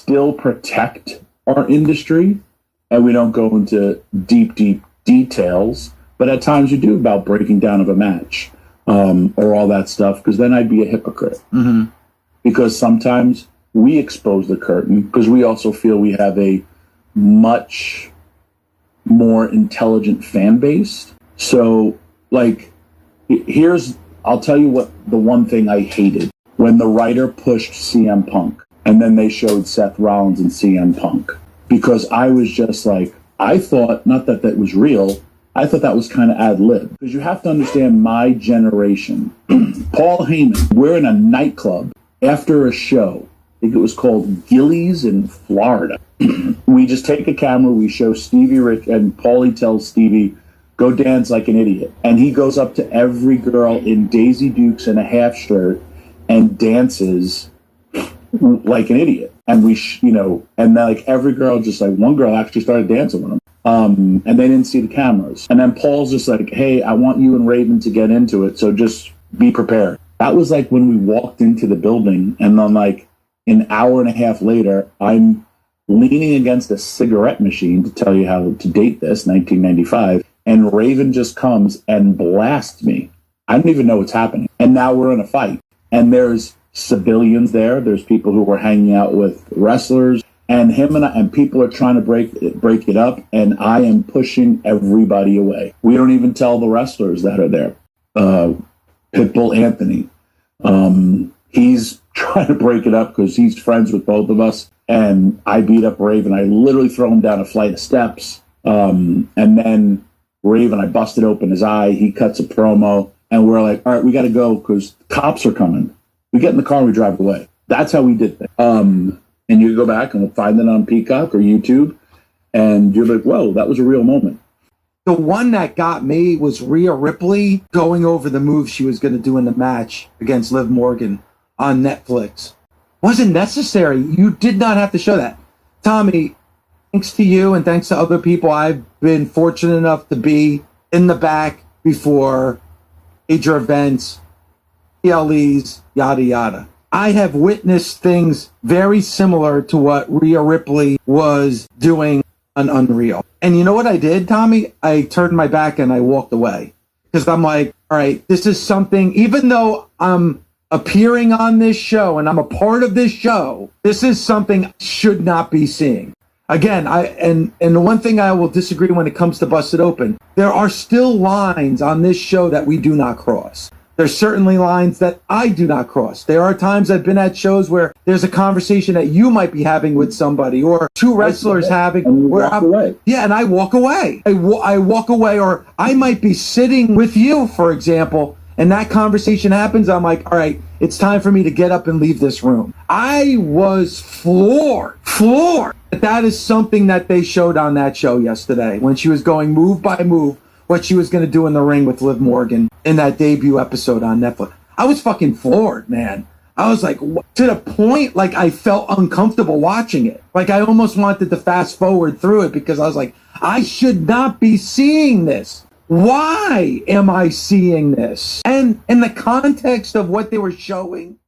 still protect our industry, and we don't go into deep details, but at times you do about breaking down of a match or all that stuff, because then I'd be a hypocrite. Mm-hmm. Because sometimes we expose the curtain because we also feel we have a much more intelligent fan base. So, like, I'll tell you what the one thing I hated. When the writer pushed CM Punk, and then they showed Seth Rollins and CM Punk. Because I was just like, I thought, not that that was real, I thought that was kind of ad-lib. Because you have to understand my generation. Paul Heyman, we're in a nightclub after a show. I think it was called Gillies in Florida. We just take a camera, we show Stevie Rich, and Paulie tells Stevie, go dance like an idiot. And he goes up to every girl in Daisy Dukes and a half shirt and dances like an idiot. And we, and then like every girl, just like one girl actually started dancing with him. And they didn't see the cameras. And then Paul's just like, hey, I want you and Raven to get into it, so just be prepared. That was like when we walked into the building, and then like an hour and a half later, I'm leaning against a cigarette machine, to tell you how to date this, 1995, and Raven just comes and blasts me. I don't even know what's happening. And now we're in a fight. And there's civilians there. There's people who were hanging out with wrestlers. And him and people are trying to break it up. And I am pushing everybody away. We don't even tell the wrestlers that are there. Pitbull Anthony. He's trying to break it up because he's friends with both of us. And I beat up Raven. I literally throw him down a flight of steps. And then Raven, I busted open his eye. He cuts a promo. And we're like, all right, we got to go because cops are coming. We get in the car and we drive away. That's how we did things. And you go back and we'll find it on Peacock or YouTube. And you're like, whoa, that was a real moment. The one that got me was Rhea Ripley going over the move she was going to do in the match against Liv Morgan on Netflix. Wasn't necessary. You did not have to show that. Tommy, thanks to you and thanks to other people, I've been fortunate enough to be in the back before major events, PLEs, yada, yada. I have witnessed things very similar to what Rhea Ripley was doing on Unreal. And you know what I did, Tommy? I turned my back and I walked away. Because I'm like, all right, this is something, even though I'm appearing on this show and I'm a part of this show, this is something I should not be seeing. Again, and the one thing I will disagree when it comes to Busted Open, there are still lines on this show that we do not cross. There's certainly lines that I do not cross. There are times I've been at shows where there's a conversation that you might be having with somebody or two wrestlers having. And you walk away. Yeah, and I walk away. I walk away, or I might be sitting with you, for example, and that conversation happens. I'm like, all right, it's time for me to get up and leave this room. I was floored. That is something that they showed on that show yesterday when she was going move by move what she was going to do in the ring with Liv Morgan in that debut episode on Netflix. I was fucking floored, man. I was like, to the point, like, I felt uncomfortable watching it. Like, I almost wanted to fast forward through it because I was like, I should not be seeing this. Why am I seeing this? And in the context of what they were showing,